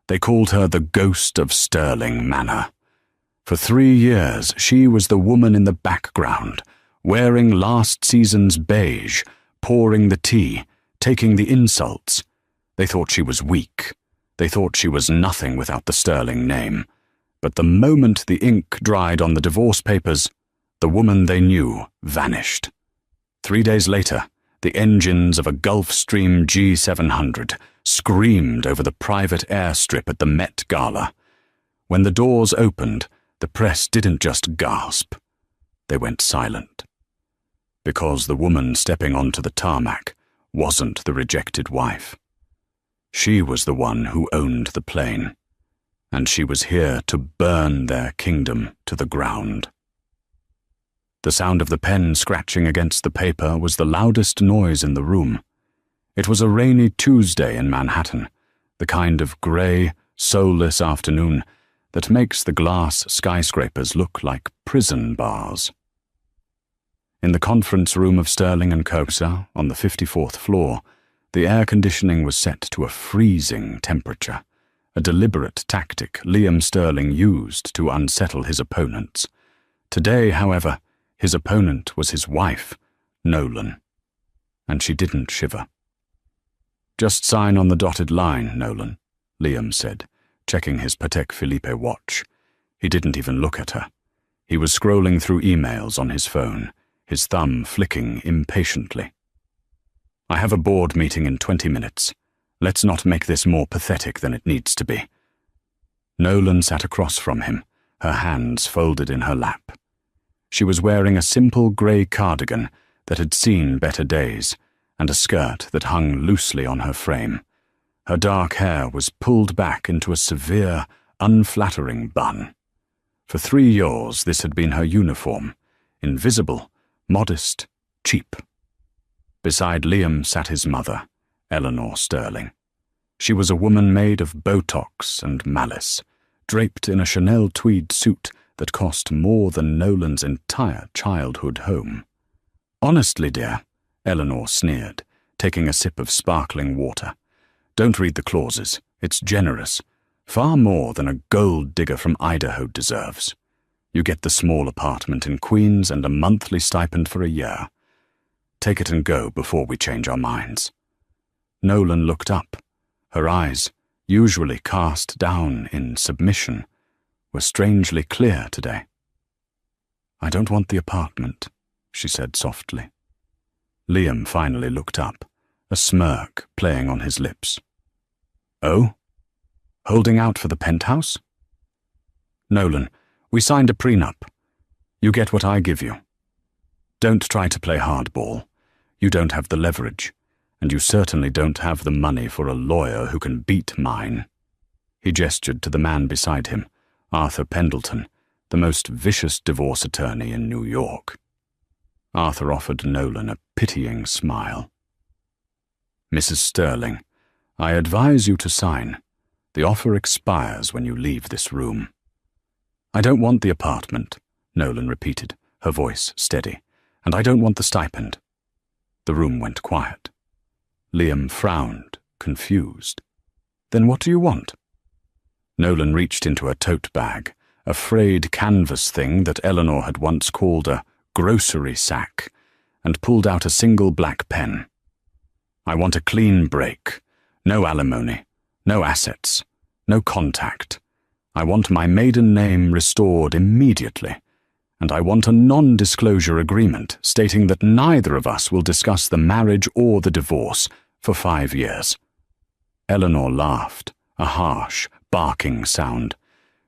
They called her the ghost of Sterling Manor. For 3 years, she was the woman in the background, wearing last season's beige, pouring the tea, taking the insults. They thought she was weak. They thought she was nothing without the Sterling name. But the moment the ink dried on the divorce papers, the woman they knew vanished. 3 days later, the engines of a Gulfstream G700 screamed over the private airstrip at the Met Gala. When the doors opened, the press didn't just gasp. They went silent. Because the woman stepping onto the tarmac wasn't the rejected wife. She was the one who owned the plane, and she was here to burn their kingdom to the ground. The sound of the pen scratching against the paper was the loudest noise in the room. It was a rainy Tuesday in Manhattan, the kind of grey, soulless afternoon that makes the glass skyscrapers look like prison bars. In the conference room of Sterling & Kosa, on the 54th floor, the air conditioning was set to a freezing temperature, a deliberate tactic Liam Sterling used to unsettle his opponents. Today, however, his opponent was his wife, Nolan, and she didn't shiver. "Just sign on the dotted line, Nolan," Liam said, checking his Patek Philippe watch. He didn't even look at her. He was scrolling through emails on his phone, his thumb flicking impatiently. "I have a board meeting in 20 minutes. Let's not make this more pathetic than it needs to be." Nolan sat across from him, her hands folded in her lap. She was wearing a simple grey cardigan that had seen better days, and a skirt that hung loosely on her frame. Her dark hair was pulled back into a severe, unflattering bun. For 3 years this had been her uniform, invisible, modest, cheap. Beside Liam sat his mother, Eleanor Sterling. She was a woman made of Botox and malice, draped in a Chanel tweed suit that cost more than Nolan's entire childhood home. "Honestly, dear," Eleanor sneered, taking a sip of sparkling water, "don't read the clauses. It's generous, far more than a gold digger from Idaho deserves. You get the small apartment in Queens and a monthly stipend for a year. Take it and go before we change our minds." Nolan looked up. Her eyes, usually cast down in submission, were strangely clear today. "I don't want the apartment," she said softly. Liam finally looked up, a smirk playing on his lips. "Oh? Holding out for the penthouse?" "Nolan, we signed a prenup. You get what I give you. Don't try to play hardball. You don't have the leverage, and you certainly don't have the money for a lawyer who can beat mine." He gestured to the man beside him, Arthur Pendleton, the most vicious divorce attorney in New York. Arthur offered Nolan a pitying smile. "Mrs. Sterling, I advise you to sign. The offer expires when you leave this room." "I don't want the apartment," Nolan repeated, her voice steady, "and I don't want the stipend." The room went quiet. Liam frowned, confused. "Then what do you want?" Nolan reached into a tote bag, a frayed canvas thing that Eleanor had once called a grocery sack, and pulled out a single black pen. "I want a clean break. No alimony, no assets, no contact. I want my maiden name restored immediately, and I want a non-disclosure agreement stating that neither of us will discuss the marriage or the divorce for 5 years. Eleanor laughed, a harsh, barking sound.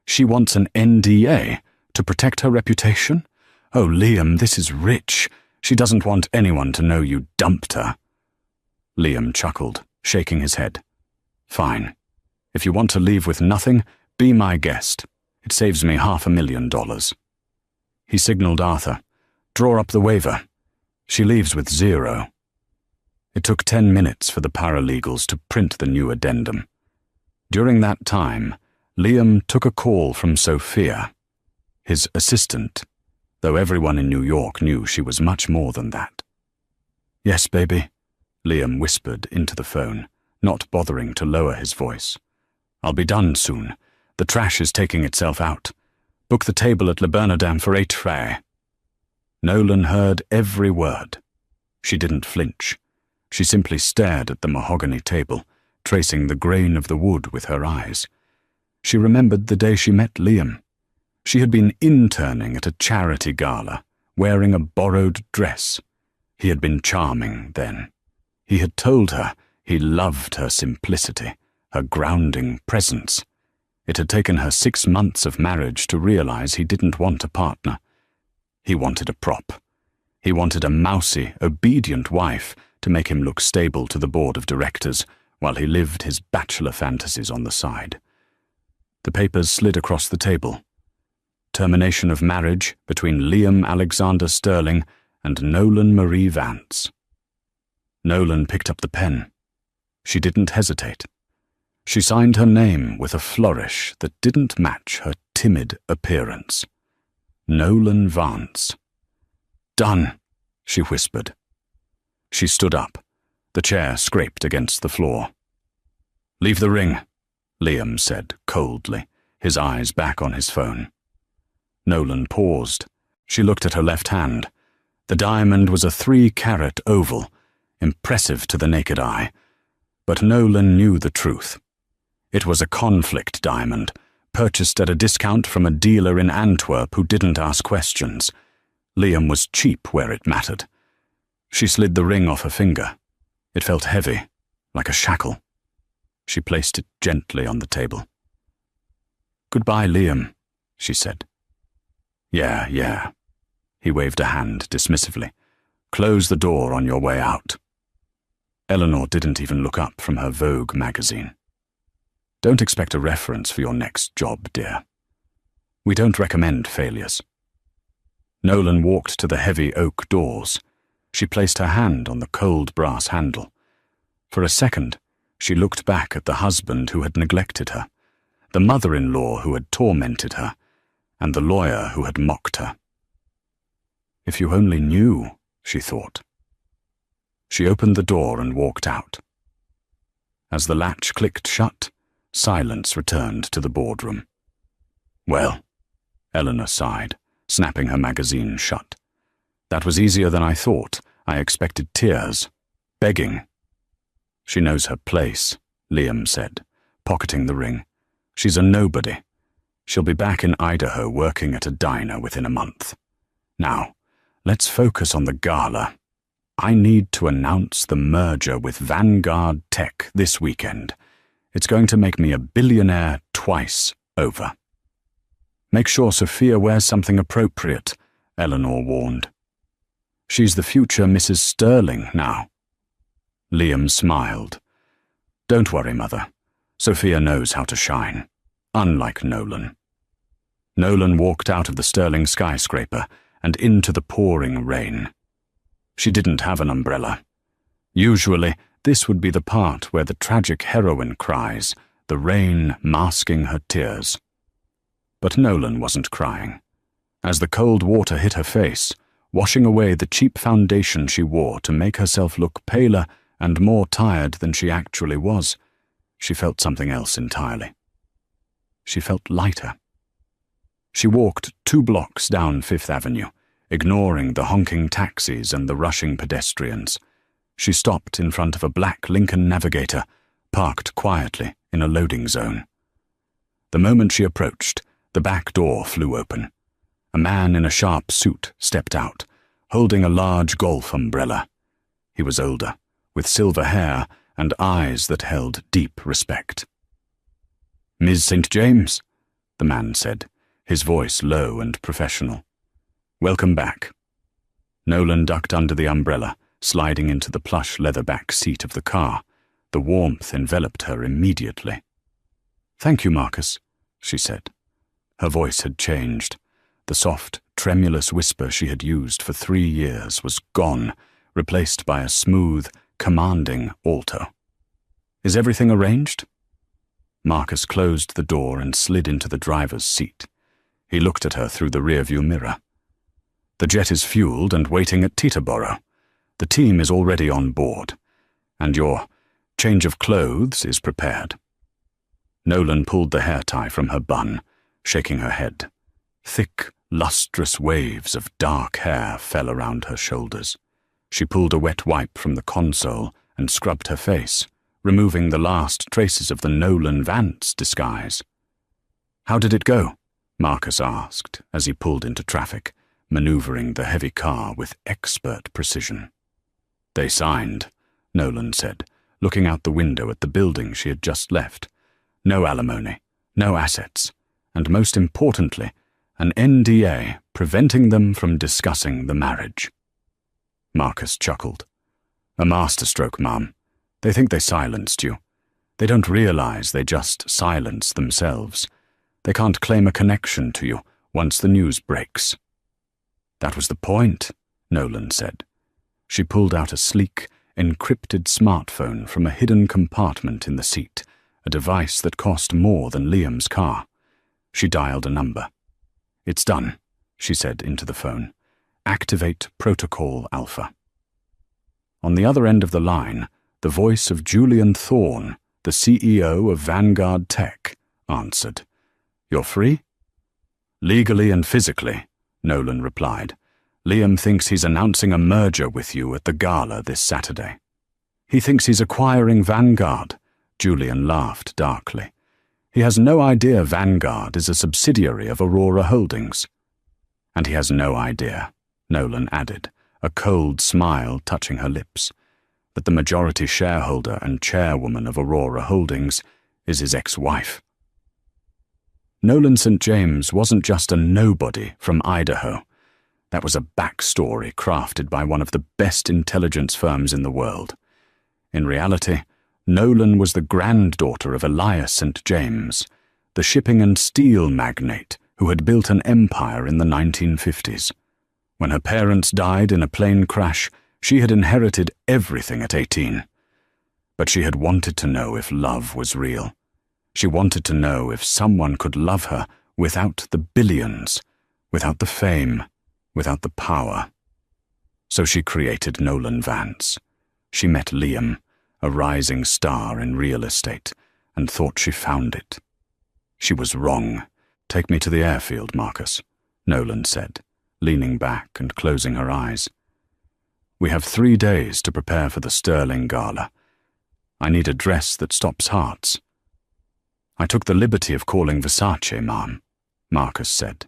"She wants an NDA to protect her reputation? Oh, Liam, this is rich. She doesn't want anyone to know you dumped her." Liam chuckled, shaking his head. "Fine. If you want to leave with nothing, be my guest. It saves me $500,000. He signaled Arthur, "Draw up the waiver. She leaves with 0. It took 10 minutes for the paralegals to print the new addendum. During that time, Liam took a call from Sophia, his assistant, though everyone in New York knew she was much more than that. "Yes, baby," Liam whispered into the phone, not bothering to lower his voice. I'll be done soon. The trash is taking itself out. Book the table at Le Bernardin for 8 francs. Nolan heard every word. She didn't flinch. She simply stared at the mahogany table, tracing the grain of the wood with her eyes. She remembered the day she met Liam. She had been interning at a charity gala, wearing a borrowed dress. He had been charming then. He had told her he loved her simplicity, her grounding presence. It had taken her 6 months of marriage to realize he didn't want a partner. He wanted a prop. He wanted a mousy, obedient wife to make him look stable to the board of directors while he lived his bachelor fantasies on the side. The papers slid across the table. Termination of marriage between Liam Alexander Sterling and Nolan Marie Vance. Nolan picked up the pen. She didn't hesitate. She signed her name with a flourish that didn't match her timid appearance. Nolan Vance. Done, she whispered. She stood up. The chair scraped against the floor. Leave the ring, Liam said coldly, his eyes back on his phone. Nolan paused. She looked at her left hand. The diamond was a 3-carat oval, impressive to the naked eye. But Nolan knew the truth. It was a conflict diamond, purchased at a discount from a dealer in Antwerp who didn't ask questions. Liam was cheap where it mattered. She slid the ring off her finger. It felt heavy, like a shackle. She placed it gently on the table. Goodbye, Liam, she said. Yeah. He waved a hand dismissively. Close the door on your way out. Eleanor didn't even look up from her Vogue magazine. Don't expect a reference for your next job, dear. We don't recommend failures. Nolan walked to the heavy oak doors. She placed her hand on the cold brass handle. For a second, she looked back at the husband who had neglected her, the mother-in-law who had tormented her, and the lawyer who had mocked her. If you only knew, she thought. She opened the door and walked out. As the latch clicked shut, silence returned to the boardroom. Well, Eleanor sighed, snapping her magazine shut. That was easier than I thought. I expected tears. Begging. She knows her place, Liam said, pocketing the ring. She's a nobody. She'll be back in Idaho working at a diner within a month. Now, let's focus on the gala. I need to announce the merger with Vanguard Tech this weekend. It's going to make me a billionaire twice over. Make sure Sophia wears something appropriate, Eleanor warned. She's the future Mrs. Sterling now. Liam smiled. Don't worry, Mother. Sophia knows how to shine. Unlike Nolan. Nolan walked out of the Sterling skyscraper and into the pouring rain. She didn't have an umbrella. Usually, this would be the part where the tragic heroine cries, the rain masking her tears. But Nolan wasn't crying. As the cold water hit her face, washing away the cheap foundation she wore to make herself look paler and more tired than she actually was, she felt something else entirely. She felt lighter. She walked 2 blocks down Fifth Avenue, ignoring the honking taxis and the rushing pedestrians. She stopped in front of a black Lincoln Navigator, parked quietly in a loading zone. The moment she approached, the back door flew open. A man in a sharp suit stepped out, holding a large golf umbrella. He was older, with silver hair and eyes that held deep respect. Ms. St. James, the man said, his voice low and professional. Welcome back. Nolan ducked under the umbrella, sliding into the plush leather-back seat of the car. The warmth enveloped her immediately. Thank you, Marcus, she said. Her voice had changed. The soft, tremulous whisper she had used for 3 years was gone, replaced by a smooth, commanding alto. Is everything arranged? Marcus closed the door and slid into the driver's seat. He looked at her through the rearview mirror. The jet is fueled and waiting at Teterboro. The team is already on board, and your change of clothes is prepared. Nolan pulled the hair tie from her bun, shaking her head. Thick, lustrous waves of dark hair fell around her shoulders. She pulled a wet wipe from the console and scrubbed her face, removing the last traces of the Nolan Vance disguise. "How did it go?" Marcus asked as he pulled into traffic, maneuvering the heavy car with expert precision. "They signed," Nolan said, looking out the window at the building she had just left. "No alimony, no assets, and most importantly, an NDA preventing them from discussing the marriage." Marcus chuckled. "A masterstroke, Mom. They think they silenced you. They don't realize they just silence themselves. They can't claim a connection to you once the news breaks." "That was the point," Nolan said. She pulled out a sleek, encrypted smartphone from a hidden compartment in the seat, a device that cost more than Liam's car. She dialed a number. "It's done," she said into the phone. "Activate Protocol Alpha." On the other end of the line, the voice of Julian Thorne, the CEO of Vanguard Tech, answered. "You're free?" "Legally and physically," Nolan replied. "Liam thinks he's announcing a merger with you at the gala this Saturday." "He thinks he's acquiring Vanguard," Julian laughed darkly. "He has no idea Vanguard is a subsidiary of Aurora Holdings." "And he has no idea," Nolan added, a cold smile touching her lips, "that the majority shareholder and chairwoman of Aurora Holdings is his ex-wife." Nolan St. James wasn't just a nobody from Idaho. That was a backstory crafted by one of the best intelligence firms in the world. In reality, Nolan was the granddaughter of Elias St. James, the shipping and steel magnate who had built an empire in the 1950s. When her parents died in a plane crash, she had inherited everything at 18. But she had wanted to know if love was real. She wanted to know if someone could love her without the billions, without the fame, without the power. So she created Nolan Vance. She met Liam, a rising star in real estate, and thought she found it. She was wrong. "Take me to the airfield, Marcus," Nolan said, leaning back and closing her eyes. "We have 3 days to prepare for the Sterling Gala. I need a dress that stops hearts." "I took the liberty of calling Versace, Ma'am," Marcus said.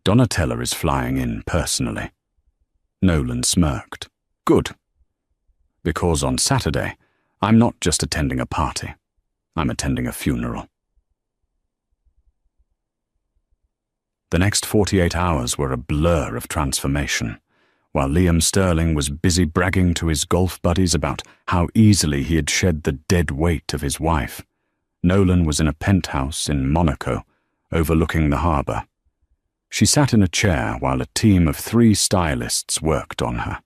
"Donatella is flying in personally." Nolan smirked. "Good. Because on Saturday, I'm not just attending a party. I'm attending a funeral." The next 48 hours were a blur of transformation. While Liam Sterling was busy bragging to his golf buddies about how easily he had shed the dead weight of his wife, Nolan was in a penthouse in Monaco, overlooking the harbour. She sat in a chair while a team of 3 stylists worked on her.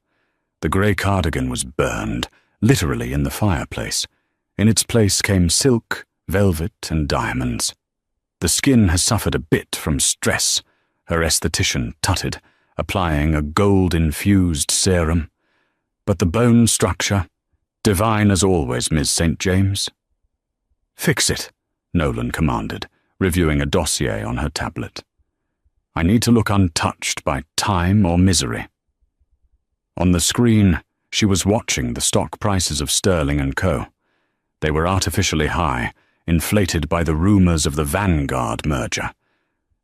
The grey cardigan was burned, literally in the fireplace. In its place came silk, velvet, and diamonds. "The skin has suffered a bit from stress," her esthetician tutted, applying a gold-infused serum. "But the bone structure, divine as always, Ms. St. James." "Fix it," Nolan commanded, reviewing a dossier on her tablet. "I need to look untouched by time or misery." On the screen, she was watching the stock prices of Sterling & Co. They were artificially high, inflated by the rumors of the Vanguard merger.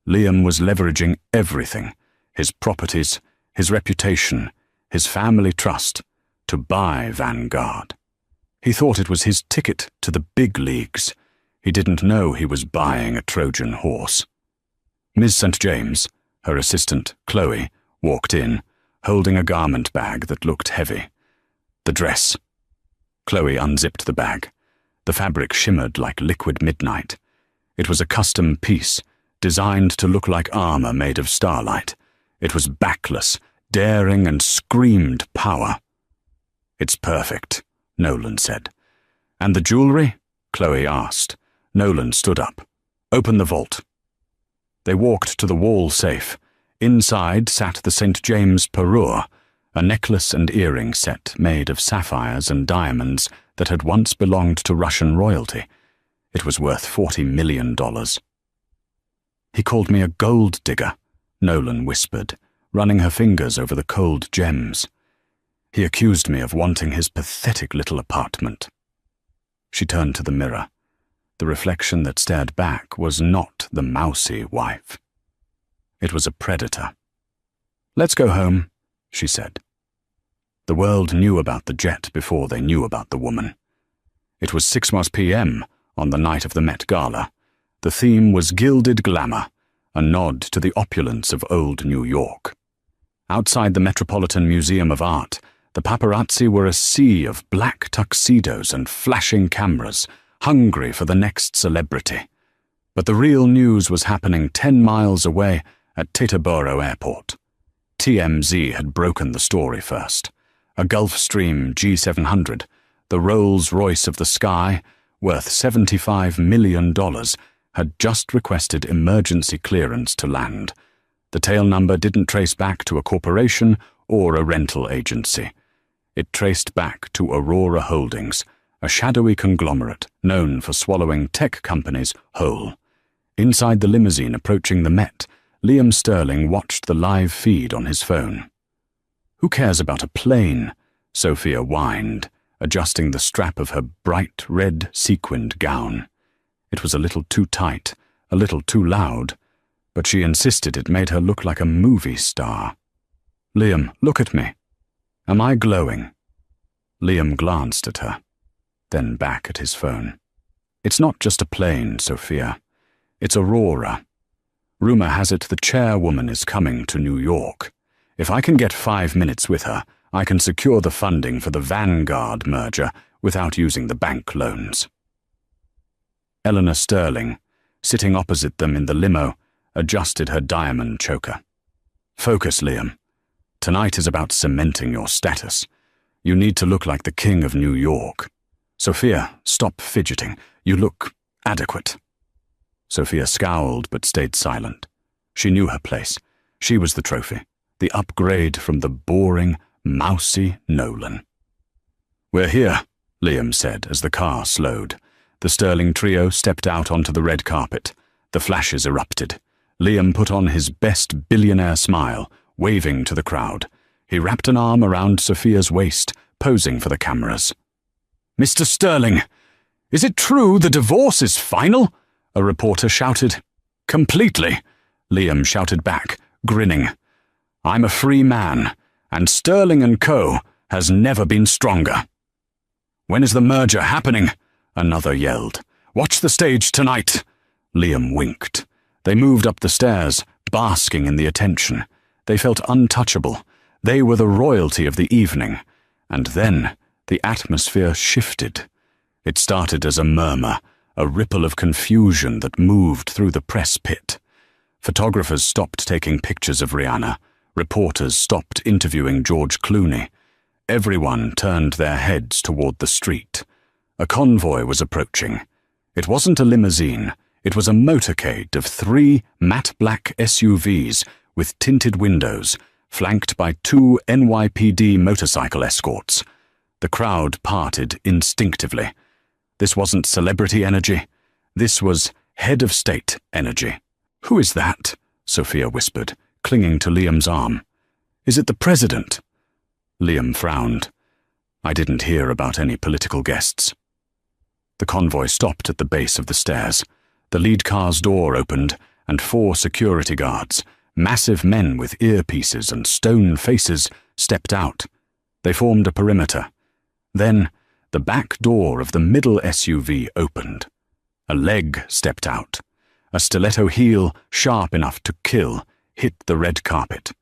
Liam was leveraging everything, his properties, his reputation, his family trust, to buy Vanguard. He thought it was his ticket to the big leagues. He didn't know he was buying a Trojan horse. Ms. St. James, her assistant, Chloe, walked in, holding a garment bag that looked heavy. "The dress." Chloe unzipped the bag. The fabric shimmered like liquid midnight. It was a custom piece, designed to look like armor made of starlight. It was backless, daring, and screamed power. "It's perfect," Nolan said. "And the jewelry?" Chloe asked. Nolan stood up. "Open the vault." They walked to the wall safe. Inside sat the St. James parure, a necklace and earring set made of sapphires and diamonds that had once belonged to Russian royalty. It was worth $40 million. He called me a gold digger, Nolan whispered, running her fingers over the cold gems. He accused me of wanting his pathetic little apartment. She turned to the mirror. The reflection that stared back was not the mousy wife. It was a predator. "Let's go home," she said. The world knew about the jet before they knew about the woman. It was 6 p.m. on the night of the Met Gala. The theme was gilded glamour, a nod to the opulence of old New York. Outside the Metropolitan Museum of Art, the paparazzi were a sea of black tuxedos and flashing cameras, hungry for the next celebrity. But the real news was happening 10 miles away at Teterboro Airport. TMZ had broken the story first. A Gulfstream G700, the Rolls-Royce of the sky, worth $75 million, had just requested emergency clearance to land. The tail number didn't trace back to a corporation or a rental agency. It traced back to Aurora Holdings, a shadowy conglomerate known for swallowing tech companies whole. Inside the limousine approaching the Met, Liam Sterling watched the live feed on his phone. "Who cares about a plane?" Sophia whined, adjusting the strap of her bright red sequined gown. It was a little too tight, a little too loud, but she insisted it made her look like a movie star. "Liam, look at me. Am I glowing?" Liam glanced at her, then back at his phone. "It's not just a plane, Sophia. It's Aurora. Rumor has it the chairwoman is coming to New York. If I can get 5 minutes with her, I can secure the funding for the Vanguard merger without using the bank loans." Eleanor Sterling, sitting opposite them in the limo, adjusted her diamond choker. "Focus, Liam. Tonight is about cementing your status. You need to look like the king of New York. Sophia, stop fidgeting. You look adequate." Sophia scowled but stayed silent. She knew her place. She was the trophy, the upgrade from the boring, mousy Nolan. "We're here," Liam said as the car slowed. The Sterling trio stepped out onto the red carpet. The flashes erupted. Liam put on his best billionaire smile, waving to the crowd. He wrapped an arm around Sophia's waist, posing for the cameras. "Mr. Sterling, is it true the divorce is final?" a reporter shouted. "Completely," Liam shouted back, grinning. "I'm a free man, and Sterling & Co. has never been stronger." "When is the merger happening?" another yelled. "Watch the stage tonight." Liam winked. They moved up the stairs, basking in the attention. They felt untouchable. They were the royalty of the evening. And then the atmosphere shifted. It started as a murmur, a ripple of confusion that moved through the press pit. Photographers stopped taking pictures of Rihanna. Reporters stopped interviewing George Clooney. Everyone turned their heads toward the street. A convoy was approaching. It wasn't a limousine. It was a motorcade of 3 matte black SUVs with tinted windows, flanked by 2 NYPD motorcycle escorts. The crowd parted instinctively. This wasn't celebrity energy. This was head of state energy. "Who is that?" Sophia whispered, clinging to Liam's arm. "Is it the president?" Liam frowned. "I didn't hear about any political guests." The convoy stopped at the base of the stairs. The lead car's door opened, and 4 security guards, massive men with earpieces and stone faces, stepped out. They formed a perimeter. Then the back door of the middle SUV opened. A leg stepped out. A stiletto heel, sharp enough to kill, hit the red carpet.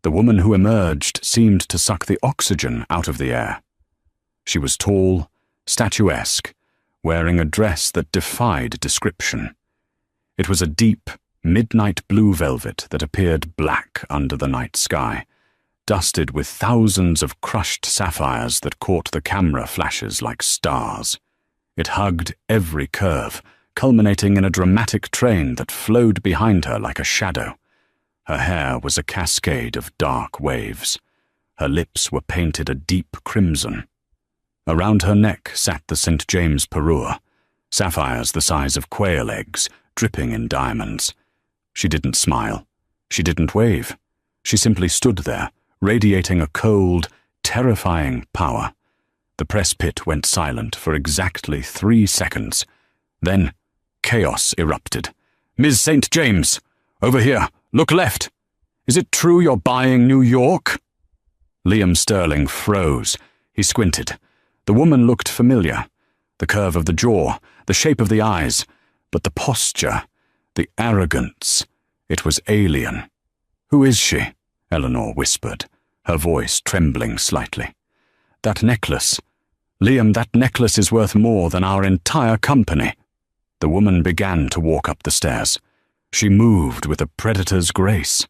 The woman who emerged seemed to suck the oxygen out of the air. She was tall, statuesque, wearing a dress that defied description. It was a deep, midnight blue velvet that appeared black under the night sky, dusted with thousands of crushed sapphires that caught the camera flashes like stars. It hugged every curve, culminating in a dramatic train that flowed behind her like a shadow. Her hair was a cascade of dark waves. Her lips were painted a deep crimson. Around her neck sat the St. James parure. sapphires the size of quail eggs, dripping in diamonds. She didn't smile. She didn't wave. She simply stood there, radiating a cold, terrifying power. The press pit went silent for exactly 3 seconds. Then, chaos erupted. "Ms. St. James! Over here! Look left! Is it true you're buying New York?" Liam Sterling froze. He squinted. The woman looked familiar. The curve of the jaw, the shape of the eyes, but the posture, the arrogance, it was alien. "Who is she?" Eleanor whispered, her voice trembling slightly. "That necklace. Liam, that necklace is worth more than our entire company." The woman began to walk up the stairs. She moved with a predator's grace.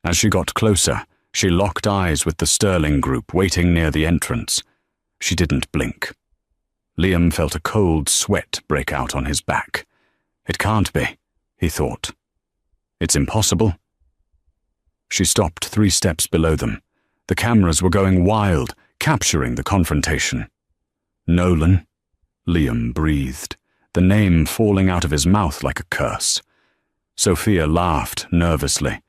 As she got closer, she locked eyes with the Sterling group waiting near the entrance. She didn't blink. Liam felt a cold sweat break out on his back. It can't be, he thought. It's impossible. She stopped 3 steps below them. The cameras were going wild, capturing the confrontation. "Nolan," Liam breathed, the name falling out of his mouth like a curse. Sophia laughed nervously.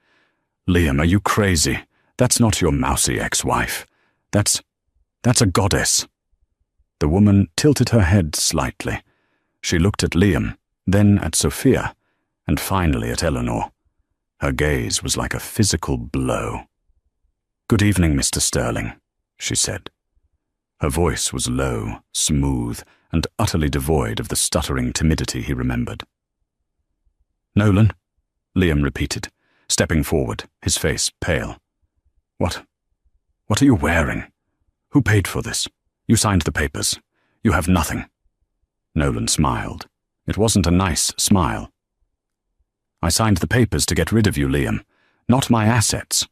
"Liam, are you crazy? That's not your mousy ex-wife. That's a goddess." The woman tilted her head slightly. She looked at Liam, then at Sophia, and finally at Eleanor. Her gaze was like a physical blow. "Good evening, Mr. Sterling," she said. Her voice was low, smooth, and utterly devoid of the stuttering timidity he remembered. "Nolan," Liam repeated, stepping forward, his face pale. What are you wearing? Who paid for this? You signed the papers. You have nothing." Nolan smiled. It wasn't a nice smile. "I signed the papers to get rid of you, Liam, not my assets."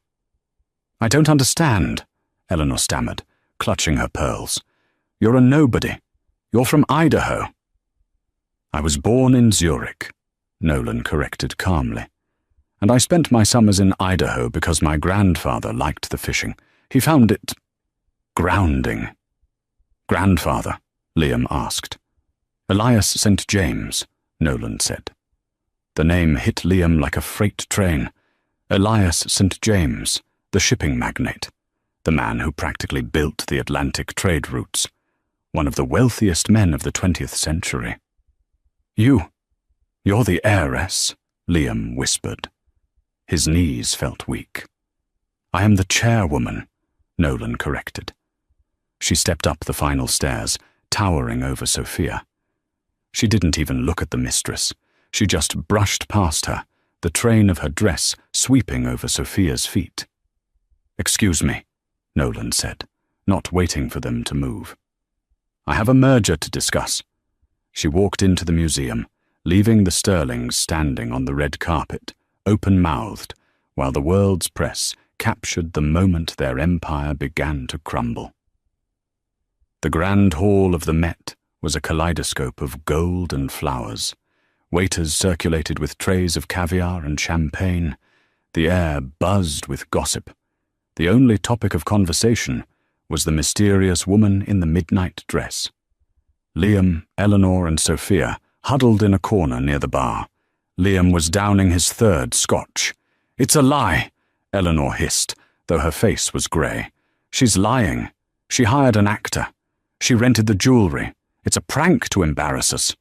"I don't understand," Eleanor stammered, clutching her pearls. "You're a nobody. You're from Idaho." "I was born in Zurich," Nolan corrected calmly. "And I spent my summers in Idaho because my grandfather liked the fishing. He found it grounding." "Grandfather?" Liam asked. "Elias St. James," Nolan said. The name hit Liam like a freight train. Elias St. James, the shipping magnate, the man who practically built the Atlantic trade routes, one of the wealthiest men of the 20th century. You're the heiress," Liam whispered. His knees felt weak. "I am the chairwoman," Nolan corrected. She stepped up the final stairs, towering over Sophia. She didn't even look at the mistress. She just brushed past her, the train of her dress sweeping over Sophia's feet. "Excuse me," Nolan said, not waiting for them to move. "I have a merger to discuss." She walked into the museum, leaving the Sterlings standing on the red carpet, open-mouthed, while the world's press captured the moment their empire began to crumble. The grand hall of the Met was a kaleidoscope of gold and flowers. Waiters circulated with trays of caviar and champagne. The air buzzed with gossip. The only topic of conversation was the mysterious woman in the midnight dress. Liam, Eleanor, and Sophia huddled in a corner near the bar. Liam was downing his 3rd scotch. "It's a lie," Eleanor hissed, though her face was grey. "She's lying. She hired an actor. She rented the jewellery. It's a prank to embarrass us."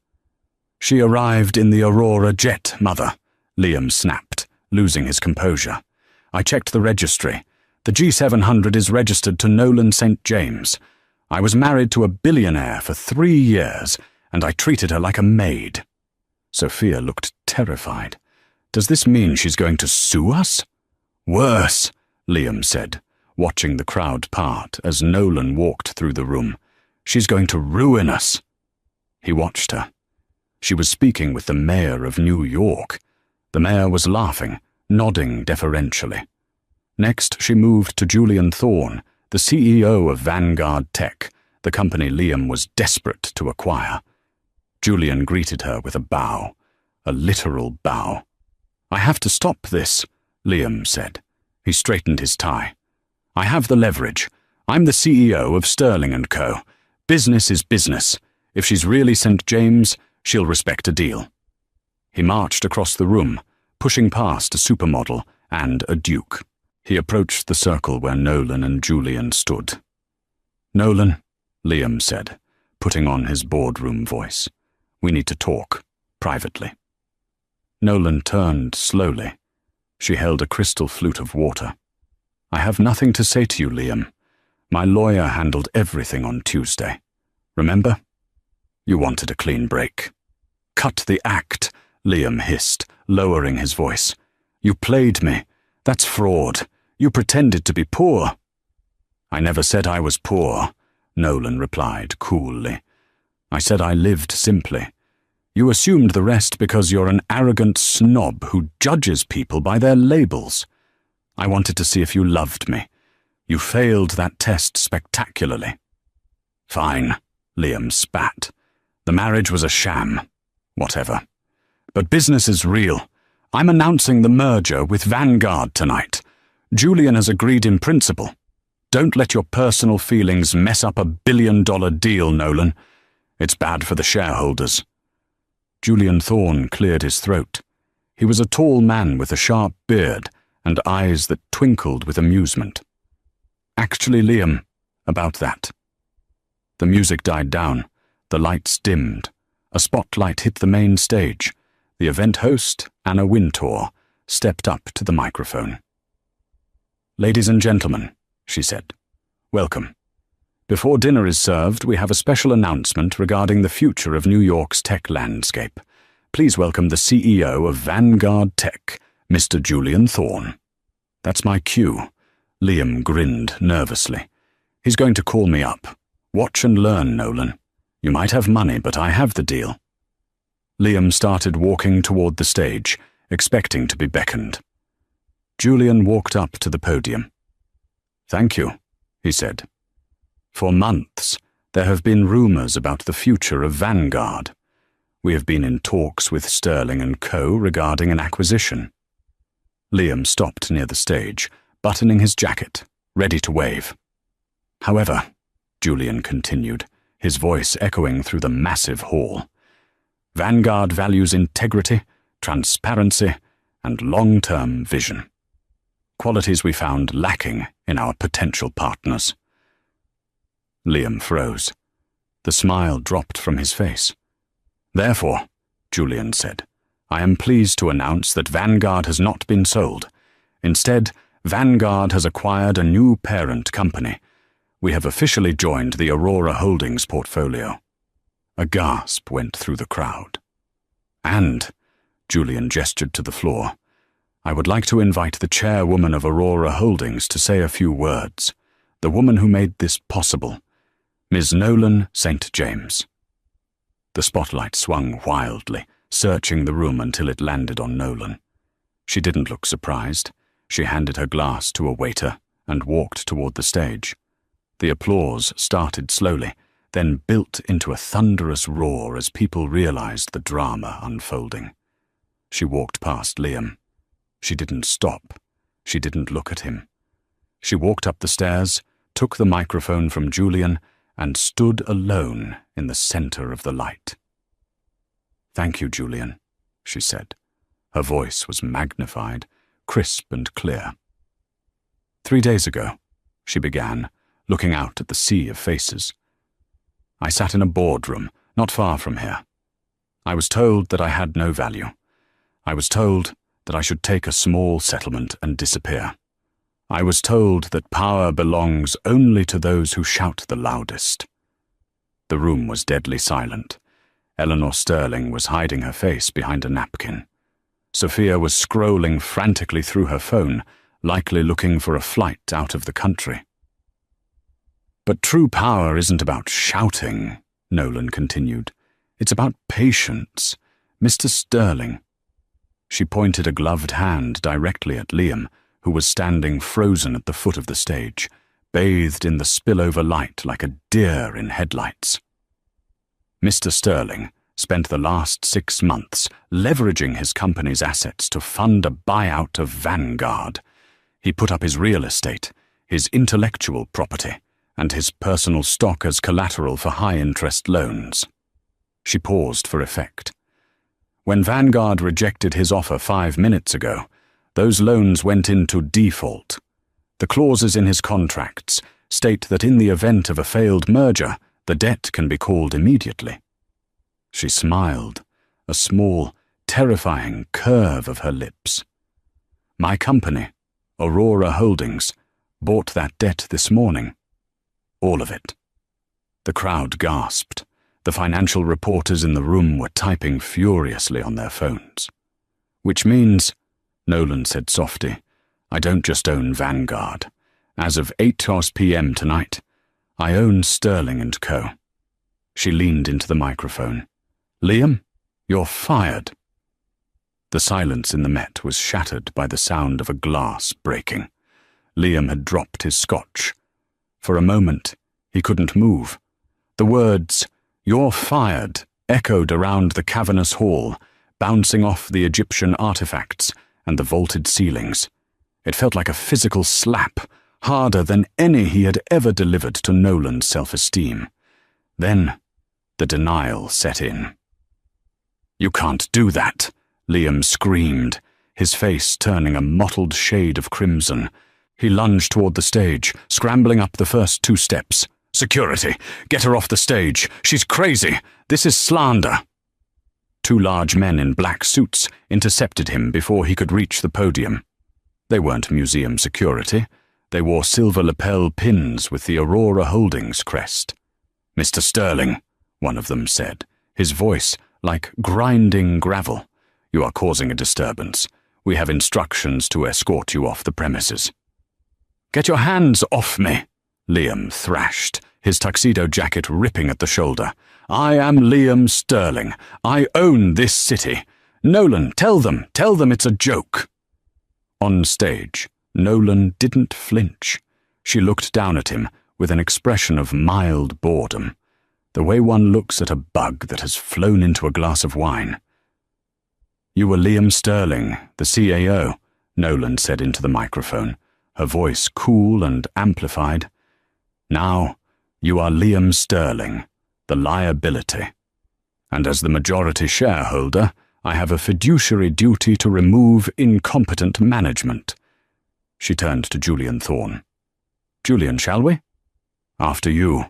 "She arrived in the Aurora jet, Mother," Liam snapped, losing his composure. "I checked the registry. The G700 is registered to Nolan St. James. I was married to a billionaire for 3 years, and I treated her like a maid." Sophia looked terrified. "Does this mean she's going to sue us?" "Worse," Liam said, watching the crowd part as Nolan walked through the room. "She's going to ruin us." He watched her. She was speaking with the mayor of New York. The mayor was laughing, nodding deferentially. Next, she moved to Julian Thorne, the CEO of Vanguard Tech, the company Liam was desperate to acquire. Julian greeted her with a bow, a literal bow. "I have to stop this," Liam said. He straightened his tie. "I have the leverage. I'm the CEO of Sterling & Co. Business is business. If she's really St. James, She'll respect a deal." He marched across the room, pushing past a supermodel and a duke. He approached the circle where Nolan and Julian stood. "Nolan," Liam said, putting on his boardroom voice, "we need to talk, privately." Nolan turned slowly. She held a crystal flute of water. "I have nothing to say to you, Liam. My lawyer handled everything on Tuesday. Remember? You wanted a clean break." "Cut the act," Liam hissed, lowering his voice. "You played me. That's fraud. You pretended to be poor." "I never said I was poor," Nolan replied coolly. "I said I lived simply. You assumed the rest because you're an arrogant snob who judges people by their labels. I wanted to see if you loved me. You failed that test spectacularly." "Fine," Liam spat. "The marriage was a sham. Whatever. But business is real. I'm announcing the merger with Vanguard tonight. Julian has agreed in principle. Don't let your personal feelings mess up a billion-dollar deal, Nolan. It's bad for the shareholders." Julian Thorne cleared his throat. He was a tall man with a sharp beard and eyes that twinkled with amusement. "Actually, Liam, about that." The music died down. The lights dimmed. A spotlight hit the main stage. The event host, Anna Wintour, stepped up to the microphone. "Ladies and gentlemen," she said, "welcome. Before dinner is served, we have a special announcement regarding the future of New York's tech landscape. Please welcome the CEO of Vanguard Tech, Mr. Julian Thorne." "That's my cue." Liam grinned nervously. "He's going to call me up. Watch and learn, Nolan. You might have money, but I have the deal." Liam started walking toward the stage, expecting to be beckoned. Julian walked up to the podium. "Thank you," he said. "For months, there have been rumors about the future of Vanguard. We have been in talks with Sterling and Co. regarding an acquisition." Liam stopped near the stage, buttoning his jacket, ready to wave. "However," Julian continued, his voice echoing through the massive hall, "Vanguard values integrity, transparency, and long-term vision. Qualities we found lacking in our potential partners." Liam froze. The smile dropped from his face. "Therefore," Julian said, "I am pleased to announce that Vanguard has not been sold. Instead, Vanguard has acquired a new parent company. We have officially joined the Aurora Holdings portfolio." A gasp went through the crowd. "And," Julian gestured to the floor, "I would like to invite the chairwoman of Aurora Holdings to say a few words, the woman who made this possible, Ms. Nolan St. James." The spotlight swung wildly, searching the room until it landed on Nolan. She didn't look surprised. She handed her glass to a waiter and walked toward the stage. The applause started slowly, then built into a thunderous roar as people realized the drama unfolding. She walked past Liam. She didn't stop. She didn't look at him. She walked up the stairs, took the microphone from Julian, and stood alone in the center of the light. "Thank you, Julian," she said. Her voice was magnified, crisp and clear. "3 days ago," she began, looking out at the sea of faces, "I sat in a boardroom not far from here. I was told that I had no value. I was told that I should take a small settlement and disappear. I was told that power belongs only to those who shout the loudest." The room was deadly silent. Eleanor Sterling was hiding her face behind a napkin. Sophia was scrolling frantically through her phone, likely looking for a flight out of the country. "But true power isn't about shouting," Nolan continued. "It's about patience. Mr. Sterling." She pointed a gloved hand directly at Liam, who was standing frozen at the foot of the stage, bathed in the spillover light like a deer in headlights. Mr. Sterling spent the last 6 months leveraging his company's assets to fund a buyout of Vanguard. He put up his real estate, his intellectual property, and his personal stock as collateral for high-interest loans. She paused for effect. When Vanguard rejected his offer 5 minutes ago, those loans went into default. The clauses in his contracts state that in the event of a failed merger, the debt can be called immediately. She smiled, a small, terrifying curve of her lips. My company, Aurora Holdings, bought that debt this morning. All of it. The crowd gasped. The financial reporters in the room were typing furiously on their phones. Which means, Nolan said softly, I don't just own Vanguard. As of 8 p.m. tonight, I own Sterling & Co. She leaned into the microphone. Liam, you're fired. The silence in the Met was shattered by the sound of a glass breaking. Liam had dropped his scotch. For a moment, he couldn't move. The words, "You're fired," echoed around the cavernous hall, bouncing off the Egyptian artifacts and the vaulted ceilings. It felt like a physical slap, harder than any he had ever delivered to Nolan's self-esteem. Then, the denial set in. You can't do that, Liam screamed, his face turning a mottled shade of crimson. He lunged toward the stage, scrambling up the first 2 steps. Security! Get her off the stage! She's crazy! This is slander! 2 large men in black suits intercepted him before he could reach the podium. They weren't museum security. They wore silver lapel pins with the Aurora Holdings crest. Mr. Sterling, one of them said, his voice like grinding gravel. You are causing a disturbance. We have instructions to escort you off the premises. Get your hands off me, Liam thrashed, his tuxedo jacket ripping at the shoulder. I am Liam Sterling. I own this city. Nolan, tell them it's a joke. On stage, Nolan didn't flinch. She looked down at him with an expression of mild boredom, the way one looks at a bug that has flown into a glass of wine. You were Liam Sterling, the CAO, Nolan said into the microphone, her voice cool and amplified. Now, you are Liam Sterling, the liability. And as the majority shareholder, I have a fiduciary duty to remove incompetent management. She turned to Julian Thorne. Julian, shall we? After you,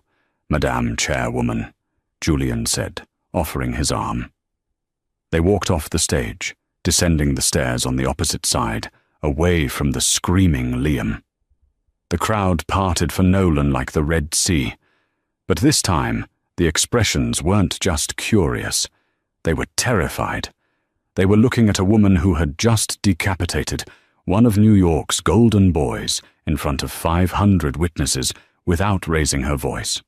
Madame Chairwoman, Julian said, offering his arm. They walked off the stage, descending the stairs on the opposite side, away from the screaming Liam. The crowd parted for Nolan like the Red Sea, but this time the expressions weren't just curious. They were terrified. They were looking at a woman who had just decapitated one of New York's golden boys in front of 500 witnesses without raising her voice.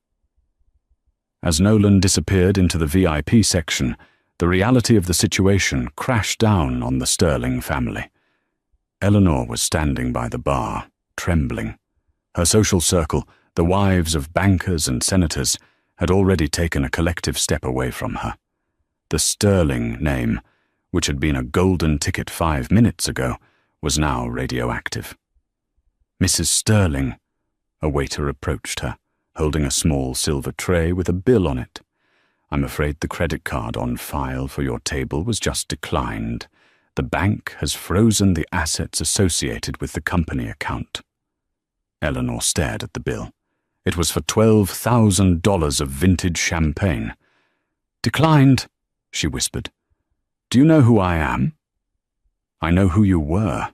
As Nolan disappeared into the VIP section, the reality of the situation crashed down on the Sterling family. Eleanor was standing by the bar, trembling. Her social circle, the wives of bankers and senators, had already taken a collective step away from her. The Sterling name, which had been a golden ticket 5 minutes ago, was now radioactive. Mrs. Sterling, a waiter approached her, holding a small silver tray with a bill on it. I'm afraid the credit card on file for your table was just declined. The bank has frozen the assets associated with the company account. Eleanor stared at the bill. It was for $12,000 of vintage champagne. Declined, she whispered. Do you know who I am? I know who you were,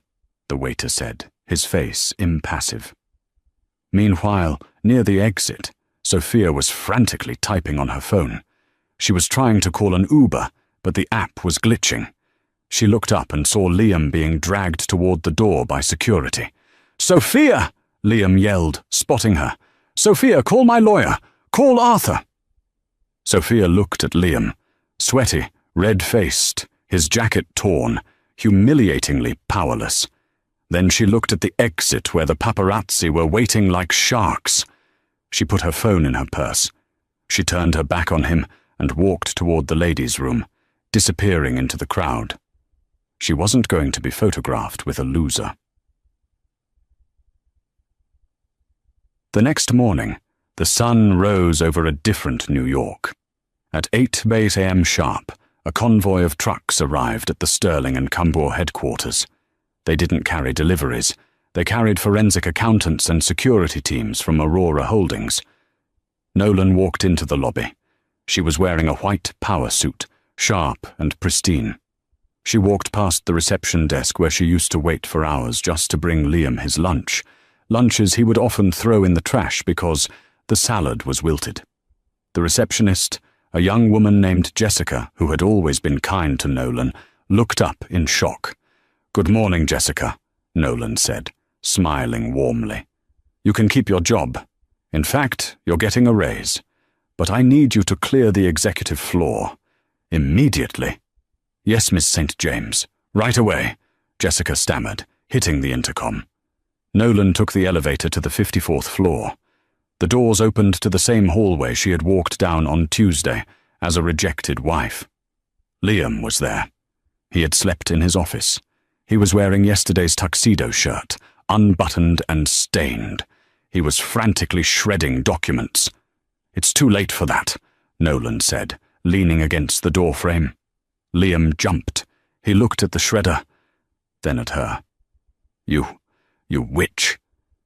the waiter said, his face impassive. Meanwhile, near the exit, Sophia was frantically typing on her phone. She was trying to call an Uber, but the app was glitching. She looked up and saw Liam being dragged toward the door by security. Sophia! Liam yelled, spotting her. Sophia, call my lawyer! Call Arthur! Sophia looked at Liam, sweaty, red-faced, his jacket torn, humiliatingly powerless. Then she looked at the exit where the paparazzi were waiting like sharks. She put her phone in her purse. She turned her back on him and walked toward the ladies' room, disappearing into the crowd. She wasn't going to be photographed with a loser. The next morning, the sun rose over a different New York. At 8 a.m. sharp, a convoy of trucks arrived at the Sterling and Cambor headquarters. They didn't carry deliveries. They carried forensic accountants and security teams from Aurora Holdings. Nolan walked into the lobby. She was wearing a white power suit, sharp and pristine. She walked past the reception desk where she used to wait for hours just to bring Liam his lunch, lunches he would often throw in the trash because the salad was wilted. The receptionist, a young woman named Jessica, who had always been kind to Nolan, looked up in shock. "Good morning, Jessica," Nolan said, smiling warmly. "You can keep your job. In fact, you're getting a raise. But I need you to clear the executive floor. Immediately." "Yes, Miss St. James. Right away," Jessica stammered, hitting the intercom. Nolan took the elevator to the 54th floor. The doors opened to the same hallway she had walked down on Tuesday as a rejected wife. Liam was there. He had slept in his office. He was wearing yesterday's tuxedo shirt, unbuttoned and stained. He was frantically shredding documents. "It's too late for that," Nolan said, leaning against the doorframe. Liam jumped. He looked at the shredder, then at her. You witch.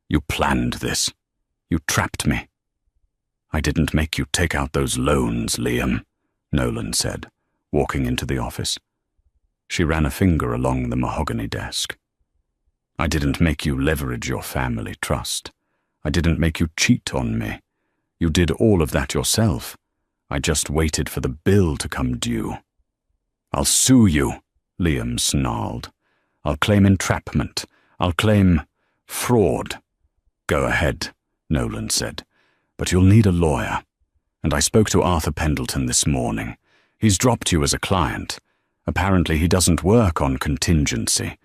You planned this. You trapped me." "I didn't make you take out those loans, Liam," Nolan said, walking into the office. She ran a finger along the mahogany desk. "I didn't make you leverage your family trust. I didn't make you cheat on me. You did all of that yourself. I just waited for the bill to come due." "I'll sue you," Liam snarled. "I'll claim entrapment. I'll claim fraud." "Go ahead," Nolan said, "but you'll need a lawyer. And I spoke to Arthur Pendleton this morning. He's dropped you as a client. Apparently he doesn't work on contingency,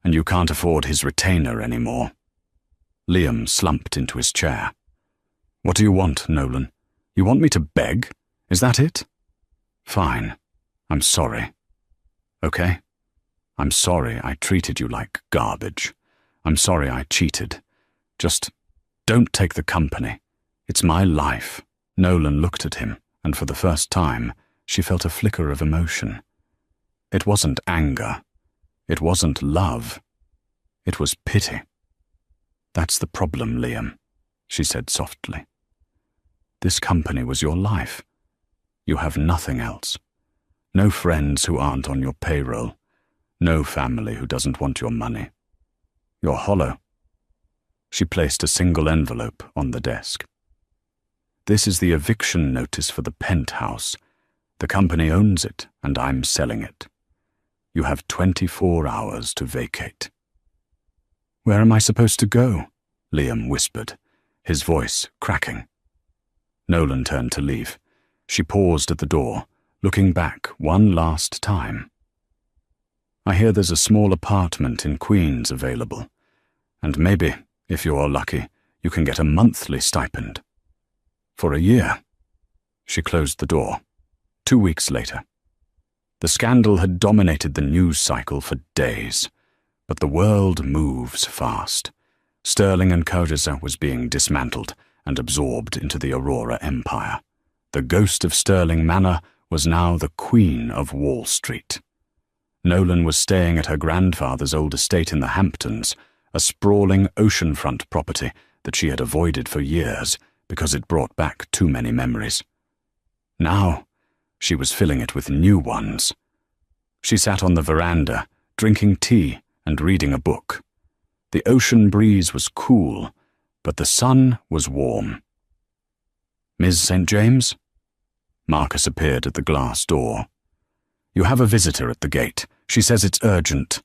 and you can't afford his retainer anymore." Liam slumped into his chair. "What do you want, Nolan? You want me to beg? Is that it?" "Fine. I'm sorry." "Okay? I'm sorry I treated you like garbage. I'm sorry I cheated. Just don't take the company. It's my life." Nolan looked at him, and for the first time, she felt a flicker of emotion. It wasn't anger. It wasn't love. It was pity. "That's the problem, Liam," she said softly. "This company was your life. You have nothing else. No friends who aren't on your payroll. No family who doesn't want your money. You're hollow." She placed a single envelope on the desk. "This is the eviction notice for the penthouse. The company owns it, and I'm selling it. You have 24 hours to vacate." "Where am I supposed to go?" Liam whispered, his voice cracking. Nolan turned to leave. She paused at the door, looking back one last time. "I hear there's a small apartment in Queens available, and maybe, if you're lucky, you can get a monthly stipend. For a year." She closed the door. 2 weeks later. The scandal had dominated the news cycle for days, but the world moves fast. Sterling and Cambor was being dismantled and absorbed into the Aurora Empire. The ghost of Sterling Manor was now the Queen of Wall Street. Nolan was staying at her grandfather's old estate in the Hamptons, a sprawling oceanfront property that she had avoided for years because it brought back too many memories. Now, she was filling it with new ones. She sat on the veranda, drinking tea and reading a book. The ocean breeze was cool, but the sun was warm. "Ms. St. James?" Marcus appeared at the glass door. "You have a visitor at the gate. She says it's urgent."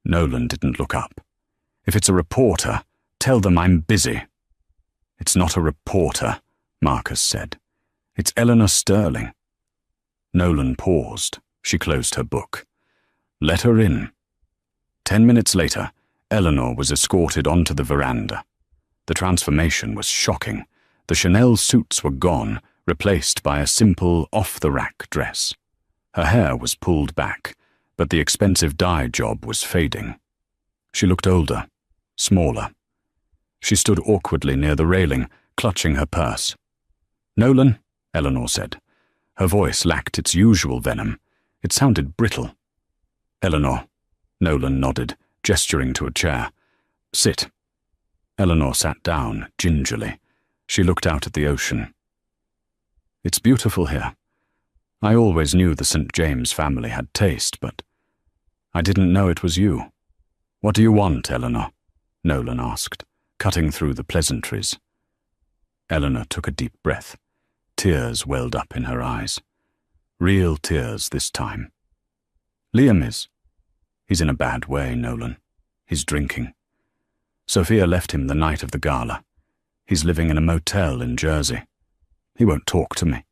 Nolan didn't look up. "If it's a reporter, tell them I'm busy." "It's not a reporter," Marcus said. "It's Eleanor Sterling." Nolan paused. She closed her book. "Let her in." 10 minutes later, Eleanor was escorted onto the veranda. The transformation was shocking. The Chanel suits were gone, replaced by a simple, off-the-rack dress. Her hair was pulled back, but the expensive dye job was fading. She looked older, smaller. She stood awkwardly near the railing, clutching her purse. "Nolan," Eleanor said, Her voice lacked its usual venom. It sounded brittle. "Eleanor." Nolan nodded, gesturing to a chair. "Sit." Eleanor sat down, gingerly. She looked out at the ocean. "It's beautiful here. I always knew the St. James family had taste, but I didn't know it was you." "What do you want, Eleanor?" Nolan asked, cutting through the pleasantries. Eleanor took a deep breath. Tears welled up in her eyes. Real tears this time. "Liam is. He's in a bad way, Nolan. He's drinking. Sophia left him the night of the gala. He's living in a motel in Jersey. He won't talk to me."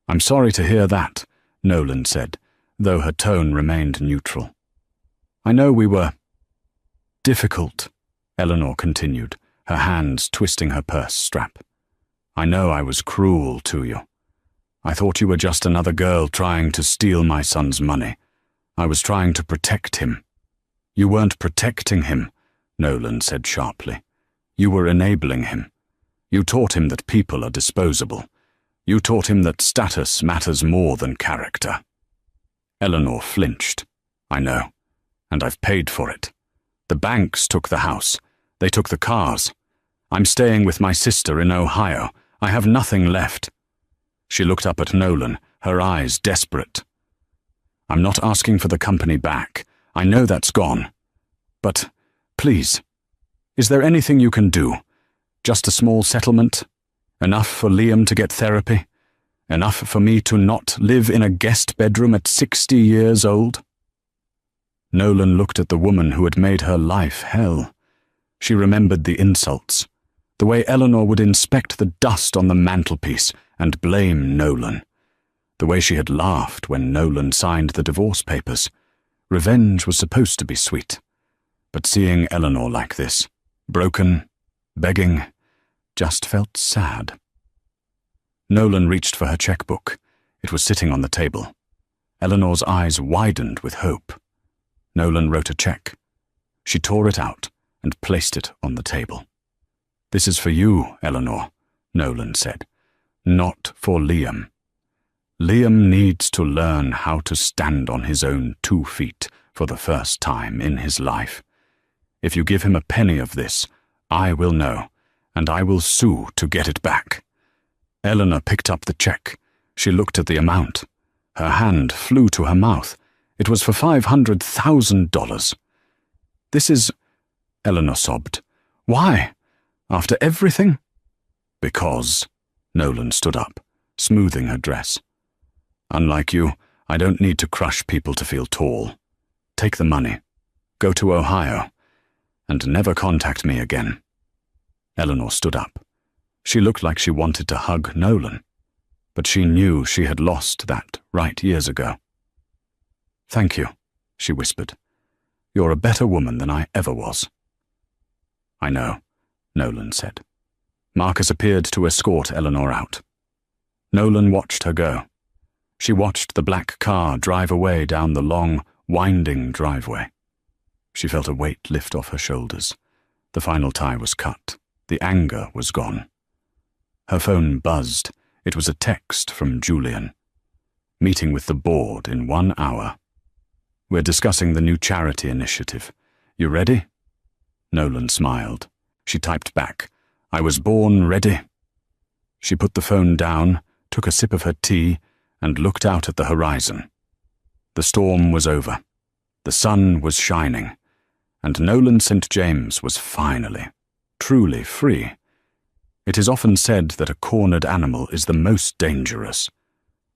"I'm sorry to hear that," Nolan said, though her tone remained neutral. "I know we were difficult," Eleanor continued, her hands twisting her purse strap. "I know I was cruel to you. I thought you were just another girl trying to steal my son's money. I was trying to protect him." "You weren't protecting him," Nolan said sharply. "You were enabling him. You taught him that people are disposable. You taught him that status matters more than character." Eleanor flinched. "I know, and I've paid for it. The banks took the house. They took the cars. I'm staying with my sister in Ohio. I have nothing left." She looked up at Nolan, her eyes desperate. "I'm not asking for the company back. I know that's gone. But, please, is there anything you can do? Just a small settlement? Enough for Liam to get therapy? Enough for me to not live in a guest bedroom at 60 years old?" Nolan looked at the woman who had made her life hell. She remembered the insults, the way Eleanor would inspect the dust on the mantelpiece and blame Nolan, the way she had laughed when Nolan signed the divorce papers. Revenge was supposed to be sweet, but seeing Eleanor like this, broken, begging, just felt sad. Nolan reached for her checkbook. It was sitting on the table. Eleanor's eyes widened with hope. Nolan wrote a check. She tore it out and placed it on the table. "This is for you, Eleanor," Nolan said. "Not for Liam. Liam needs to learn how to stand on his own 2 feet for the first time in his life. If you give him a penny of this, I will know, and I will sue to get it back." Eleanor picked up the check. She looked at the amount. Her hand flew to her mouth. It was for $500,000. "This is—" Eleanor sobbed. "Why? After everything?" "Because," Nolan stood up, smoothing her dress. "Unlike you, I don't need to crush people to feel tall. Take the money. Go to Ohio. And never contact me again." Eleanor stood up. She looked like she wanted to hug Nolan, but she knew she had lost that right years ago. "Thank you," she whispered. "You're a better woman than I ever was." "I know," Nolan said. Marcus appeared to escort Eleanor out. Nolan watched her go. She watched the black car drive away down the long, winding driveway. She felt a weight lift off her shoulders. The final tie was cut. The anger was gone. Her phone buzzed. It was a text from Julian. "Meeting with the board in 1 hour. We're discussing the new charity initiative. You ready?" Nolan smiled. She typed back, "I was born ready." She put the phone down, took a sip of her tea, and looked out at the horizon. The storm was over. The sun was shining, and Nolan St. James was finally, truly free. It is often said that a cornered animal is the most dangerous,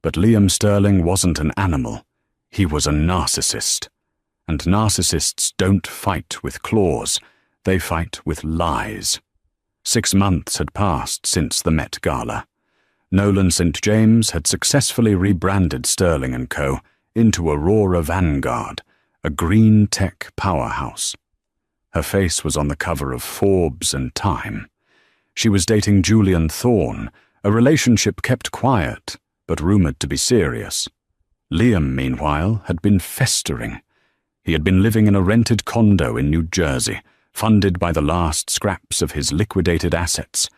but Liam Sterling wasn't an animal. He was a narcissist, and narcissists don't fight with claws. They fight with lies. 6 months had passed since the Met Gala. Nolan St. James had successfully rebranded Sterling & Co. into Aurora Vanguard, a green tech powerhouse. Her face was on the cover of Forbes and Time. She was dating Julian Thorne, a relationship kept quiet, but rumored to be serious. Liam, meanwhile, had been festering. He had been living in a rented condo in New Jersey, funded by the last scraps of his liquidated assets.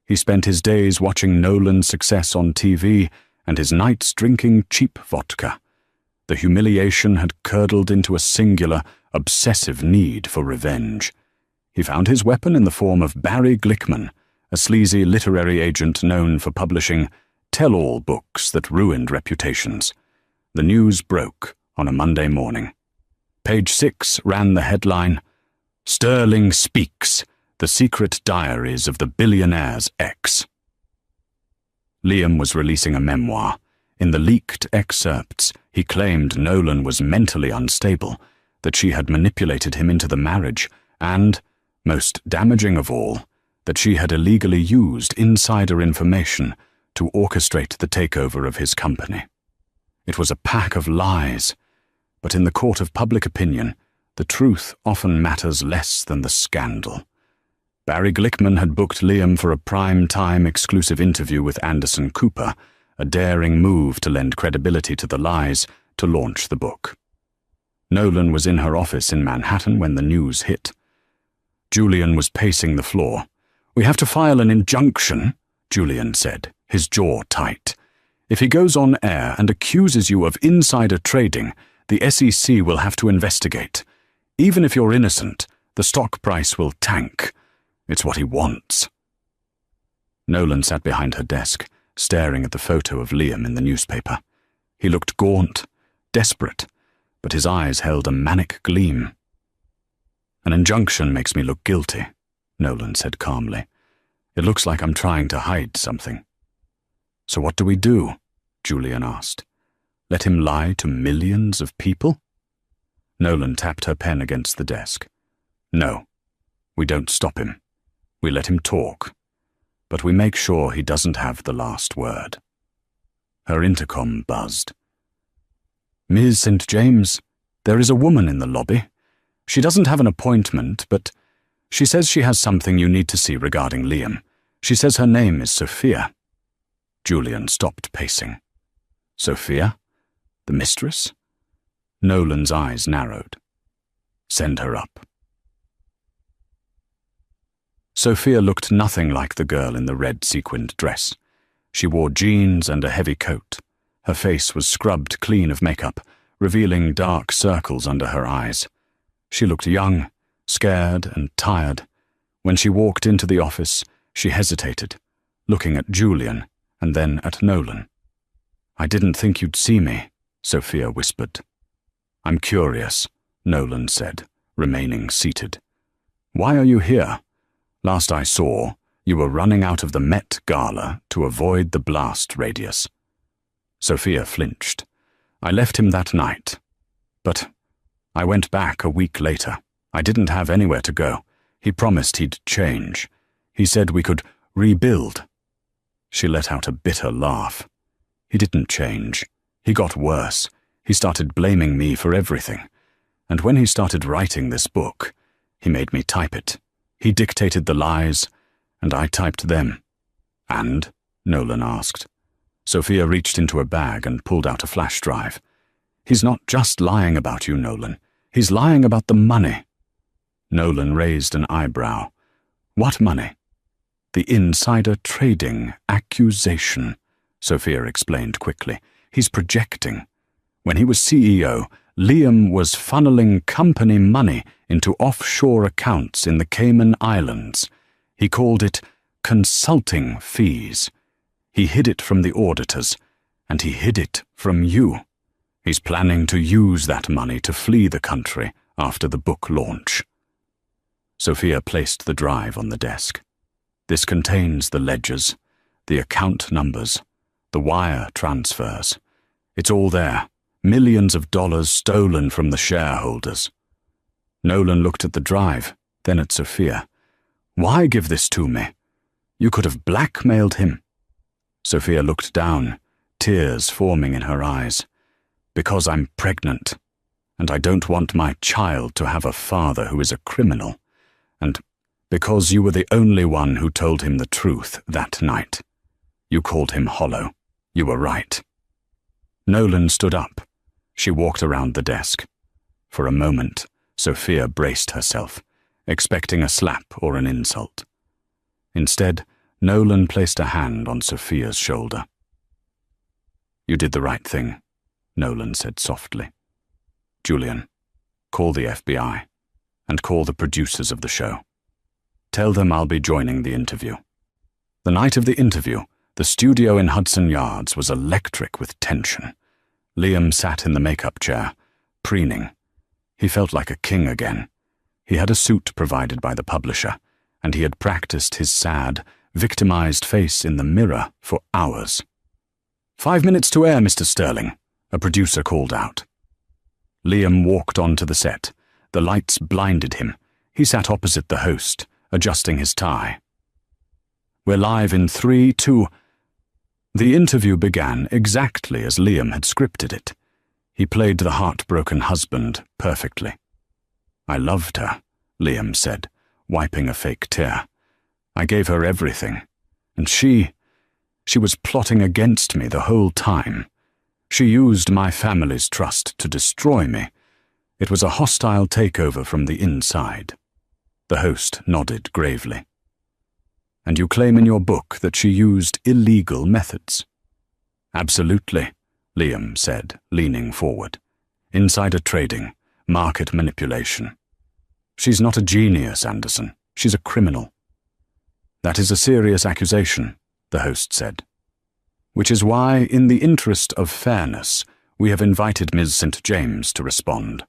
He spent his days watching Nolan's success on TV and his nights drinking cheap vodka. The humiliation had curdled into a singular, obsessive need for revenge. He found his weapon in the form of Barry Glickman, a sleazy literary agent known for publishing tell-all books that ruined reputations. The news broke on a Monday morning. Page 6 ran the headline, "Sterling Speaks, the Secret Diaries of the Billionaire's Ex." Liam was releasing a memoir. In the leaked excerpts, he claimed Nolan was mentally unstable, that she had manipulated him into the marriage, and, most damaging of all, that she had illegally used insider information to orchestrate the takeover of his company. It was a pack of lies, but in the court of public opinion, the truth often matters less than the scandal. Barry Glickman had booked Liam for a prime-time exclusive interview with Anderson Cooper, a daring move to lend credibility to the lies to launch the book. Nolan was in her office in Manhattan when the news hit. Julian was pacing the floor. "We have to file an injunction," Julian said, his jaw tight. "If he goes on air and accuses you of insider trading, the SEC will have to investigate. Even if you're innocent, the stock price will tank. It's what he wants." Nolan sat behind her desk, staring at the photo of Liam in the newspaper. He looked gaunt, desperate, but his eyes held a manic gleam. "An injunction makes me look guilty," Nolan said calmly. "It looks like I'm trying to hide something." "So what do we do?" Julian asked. "Let him lie to millions of people?" Nolan tapped her pen against the desk. "No, we don't stop him. We let him talk, but we make sure he doesn't have the last word." Her intercom buzzed. "Ms. St. James, there is a woman in the lobby. She doesn't have an appointment, but she says she has something you need to see regarding Liam. She says her name is Sophia." Julian stopped pacing. "Sophia? The mistress?" Nolan's eyes narrowed. "Send her up." Sophia looked nothing like the girl in the red sequined dress. She wore jeans and a heavy coat. Her face was scrubbed clean of makeup, revealing dark circles under her eyes. She looked young, scared, and tired. When she walked into the office, she hesitated, looking at Julian and then at Nolan. "I didn't think you'd see me," Sophia whispered. "I'm curious," Nolan said, remaining seated. "Why are you here? Last I saw, you were running out of the Met Gala to avoid the blast radius." Sophia flinched. "I left him that night. But I went back a week later. I didn't have anywhere to go. He promised he'd change. He said we could rebuild." She let out a bitter laugh. "He didn't change. He got worse. He started blaming me for everything. And when he started writing this book, he made me type it. He dictated the lies, and I typed them." "And?" Nolan asked. Sophia reached into a bag and pulled out a flash drive. "He's not just lying about you, Nolan. He's lying about the money." Nolan raised an eyebrow. "What money?" "The insider trading accusation," Sophia explained quickly. "He's projecting. When he was CEO, Liam was funneling company money into offshore accounts in the Cayman Islands. He called it consulting fees. He hid it from the auditors, and he hid it from you. He's planning to use that money to flee the country after the book launch." Sophia placed the drive on the desk. "This contains the ledgers, the account numbers, the wire transfers. It's all there. Millions of dollars stolen from the shareholders." Nolan looked at the drive, then at Sophia. "Why give this to me? You could have blackmailed him." Sophia looked down, tears forming in her eyes. "Because I'm pregnant, and I don't want my child to have a father who is a criminal, and because you were the only one who told him the truth that night. You called him hollow. You were right." Nolan stood up. She walked around the desk. For a moment, Sophia braced herself, expecting a slap or an insult. Instead, Nolan placed a hand on Sophia's shoulder. You did the right thing, Nolan said softly. Julian, call the FBI, and call the producers of the show. Tell them I'll be joining the interview. The night of the interview, the studio in Hudson Yards was electric with tension. Liam sat in the makeup chair, preening. He felt like a king again. He had a suit provided by the publisher, and he had practiced his sad, victimized face in the mirror for hours. 5 minutes to air, Mr. Sterling, a producer called out. Liam walked onto the set. The lights blinded him. He sat opposite the host, adjusting his tie. We're live in 3, 2... The interview began exactly as Liam had scripted it. He played the heartbroken husband perfectly. I loved her, Liam said, wiping a fake tear. I gave her everything, and she was plotting against me the whole time. She used my family's trust to destroy me. It was a hostile takeover from the inside. The host nodded gravely. And you claim in your book that she used illegal methods. Absolutely, Liam said, leaning forward. Insider trading, market manipulation. She's not a genius, Anderson. She's a criminal. That is a serious accusation, the host said. Which is why, in the interest of fairness, we have invited Ms. St. James to respond.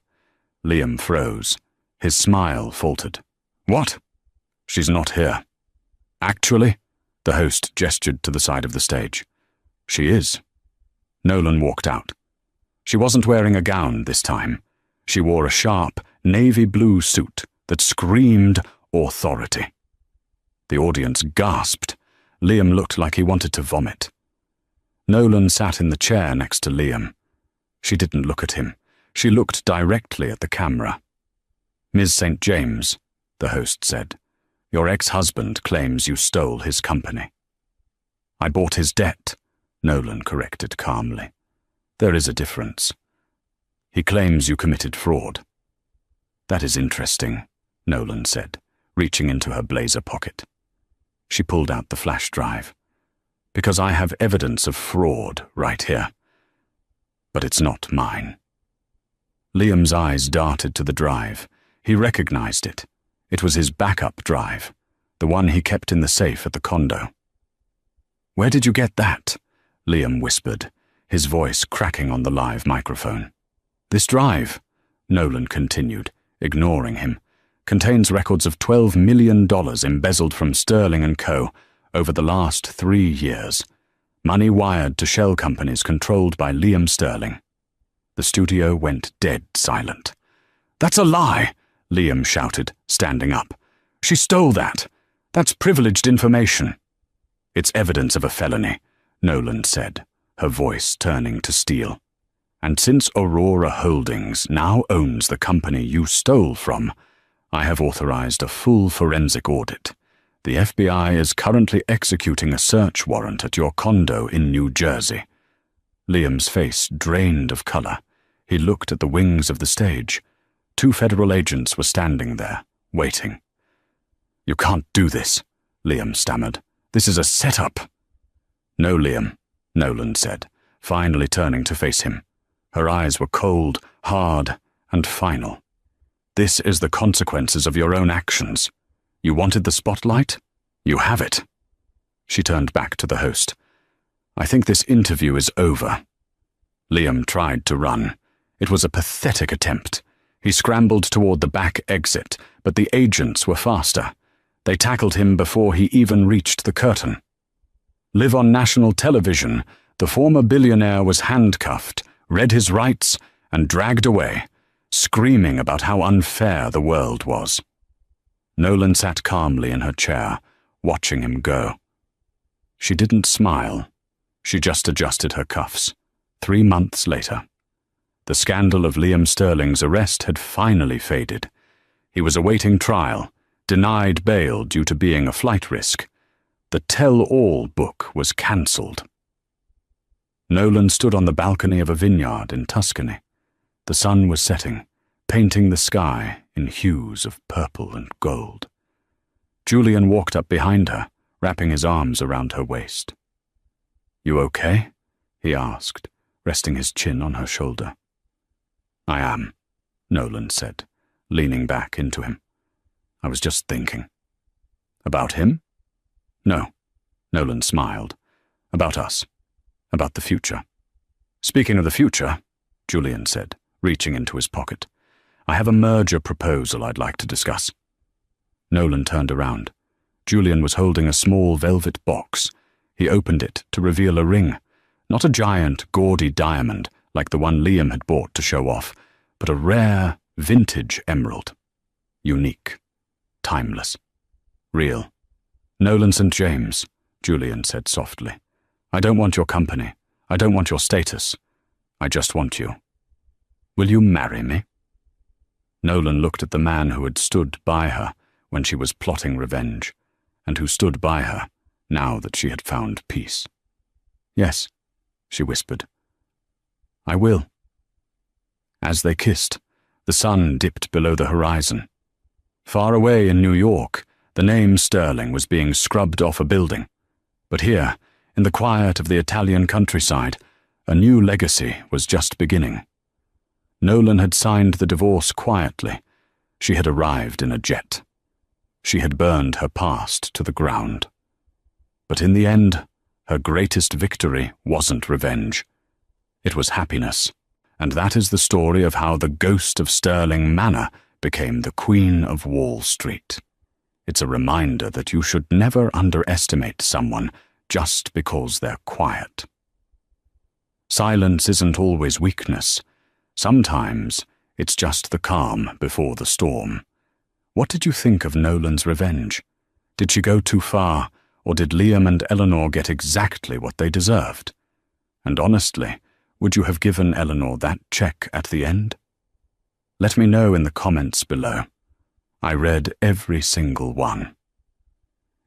Liam froze. His smile faltered. What? She's not here. Actually, the host gestured to the side of the stage. She is. Nolan walked out. She wasn't wearing a gown this time. She wore a sharp, navy blue suit that screamed authority. The audience gasped. Liam looked like he wanted to vomit. Nolan sat in the chair next to Liam. She didn't look at him. She looked directly at the camera. Ms. St. James, the host said, your ex-husband claims you stole his company. I bought his debt, Nolan corrected calmly. There is a difference. He claims you committed fraud. That is interesting, Nolan said, reaching into her blazer pocket. She pulled out the flash drive. Because I have evidence of fraud right here. But it's not mine. Liam's eyes darted to the drive. He recognized it. It was his backup drive, the one he kept in the safe at the condo. Where did you get that? Liam whispered, his voice cracking on the live microphone. This drive, Nolan continued, ignoring him, contains records of $12 million embezzled from Sterling and Co. over the last 3 years, money wired to shell companies controlled by Liam Sterling. The studio went dead silent. That's a lie, Liam shouted, standing up. She stole that. That's privileged information. It's evidence of a felony, Nolan said, her voice turning to steel. And since Aurora Holdings now owns the company you stole from, I have authorized a full forensic audit. The FBI is currently executing a search warrant at your condo in New Jersey. Liam's face drained of color. He looked at the wings of the stage. 2 federal agents were standing there, waiting. You can't do this, Liam stammered. This is a setup. No, Liam, Nolan said, finally turning to face him. Her eyes were cold, hard, and final. This is the consequences of your own actions. You wanted the spotlight? You have it. She turned back to the host. I think this interview is over. Liam tried to run. It was a pathetic attempt. He scrambled toward the back exit, but the agents were faster. They tackled him before he even reached the curtain. Live on national television, the former billionaire was handcuffed, read his rights, and dragged away, screaming about how unfair the world was. Nolan sat calmly in her chair, watching him go. She didn't smile. She just adjusted her cuffs. 3 months later. The scandal of Liam Sterling's arrest had finally faded. He was awaiting trial, denied bail due to being a flight risk. The tell-all book was cancelled. Nolan stood on the balcony of a vineyard in Tuscany. The sun was setting, painting the sky in hues of purple and gold. Julian walked up behind her, wrapping his arms around her waist. You okay? he asked, resting his chin on her shoulder. I am, Nolan said, leaning back into him. I was just thinking. About him? No, Nolan smiled. About us. About the future. Speaking of the future, Julian said, reaching into his pocket, I have a merger proposal I'd like to discuss. Nolan turned around. Julian was holding a small velvet box. He opened it to reveal a ring, not a giant, gaudy diamond like the one Liam had bought to show off, but a rare, vintage emerald. Unique. Timeless. Real. Nolan St. James, Julian said softly. I don't want your company. I don't want your status. I just want you. Will you marry me? Nolan looked at the man who had stood by her when she was plotting revenge, and who stood by her now that she had found peace. Yes, she whispered. I will. As they kissed, the sun dipped below the horizon. Far away in New York, the name Sterling was being scrubbed off a building. But here, in the quiet of the Italian countryside, a new legacy was just beginning. Nolan had signed the divorce quietly. She had arrived in a jet. She had burned her past to the ground. But in the end, her greatest victory wasn't revenge. It was happiness, and that is the story of how the ghost of Sterling Manor became the Queen of Wall Street. It's a reminder that you should never underestimate someone just because they're quiet. Silence isn't always weakness. Sometimes it's just the calm before the storm. What did you think of Nolan's revenge? Did she go too far, or did Liam and Eleanor get exactly what they deserved? And honestly, would you have given Eleanor that check at the end? Let me know in the comments below. I read every single one.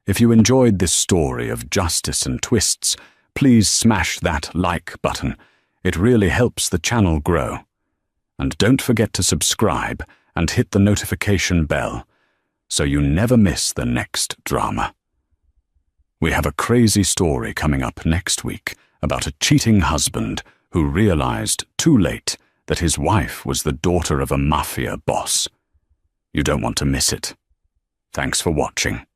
If you enjoyed this story of justice and twists, please smash that like button. It really helps the channel grow. And don't forget to subscribe and hit the notification bell so you never miss the next drama. We have a crazy story coming up next week about a cheating husband who realized too late that his wife was the daughter of a mafia boss. You don't want to miss it. Thanks for watching.